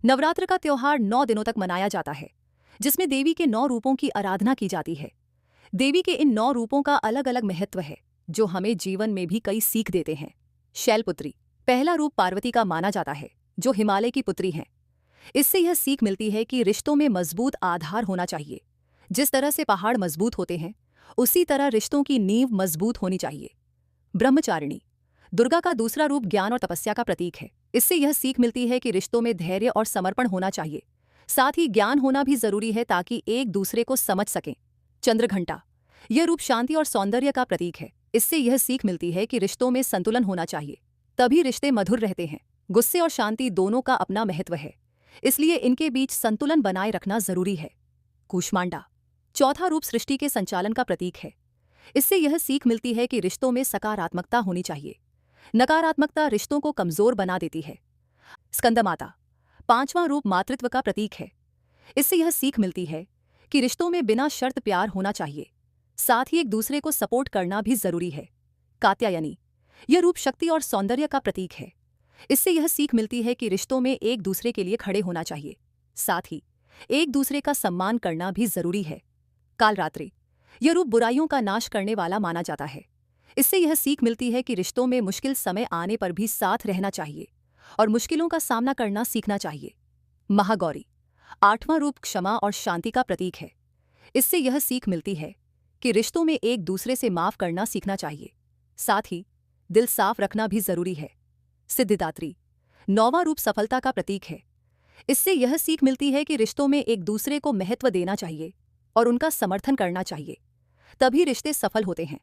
नवरात्र का त्योहार 9 दिनों तक मनाया जाता है, जिसमें देवी के 9 रूपों की आराधना की जाती है। देवी के इन 9 रूपों का अलग अलग महत्व है, जो हमें जीवन में भी कई सीख देते हैं। शैलपुत्री पहला रूप पार्वती का माना जाता है, जो हिमालय की पुत्री हैं। इससे यह सीख मिलती है कि रिश्तों में मजबूत आधार होना चाहिए। जिस तरह से पहाड़ मजबूत होते हैं, उसी तरह रिश्तों की नींव मजबूत होनी चाहिए। ब्रह्मचारिणी दुर्गा का दूसरा रूप ज्ञान और तपस्या का प्रतीक है। इससे यह सीख मिलती है कि रिश्तों में धैर्य और समर्पण होना चाहिए। साथ ही ज्ञान होना भी जरूरी है ताकि एक दूसरे को समझ सकें। चंद्रघंटा यह रूप शांति और सौंदर्य का प्रतीक है। इससे यह सीख मिलती है कि रिश्तों में संतुलन होना चाहिए, तभी रिश्ते मधुर रहते हैं। गुस्से और शांति दोनों का अपना महत्व है, इसलिए इनके बीच संतुलन बनाए रखना जरूरी है। कूष्मांडा चौथा रूप सृष्टि के संचालन का प्रतीक है। इससे यह सीख मिलती है कि रिश्तों में सकारात्मकता होनी चाहिए। नकारात्मकता रिश्तों को कमजोर बना देती है। स्कंदमाता पांचवां रूप मातृत्व का प्रतीक है। इससे यह सीख मिलती है कि रिश्तों में बिना शर्त प्यार होना चाहिए, साथ ही एक दूसरे को सपोर्ट करना भी जरूरी है। कात्यायनी यह रूप शक्ति और सौंदर्य का प्रतीक है। इससे यह सीख मिलती है कि रिश्तों में एक दूसरे के लिए खड़े होना चाहिए, साथ ही एक दूसरे का सम्मान करना भी जरूरी है। कालरात्रि यह रूप बुराइयों का नाश करने वाला माना जाता है। इससे यह सीख मिलती है कि रिश्तों में मुश्किल समय आने पर भी साथ रहना चाहिए और मुश्किलों का सामना करना सीखना चाहिए। महागौरी आठवां रूप क्षमा और शांति का प्रतीक है। इससे यह सीख मिलती है कि रिश्तों में एक दूसरे से माफ करना सीखना चाहिए, साथ ही दिल साफ रखना भी जरूरी है। सिद्धिदात्री नौवां रूप सफलता का प्रतीक है। इससे यह सीख मिलती है कि रिश्तों में एक दूसरे को महत्व देना चाहिए और उनका समर्थन करना चाहिए, तभी रिश्ते सफल होते हैं।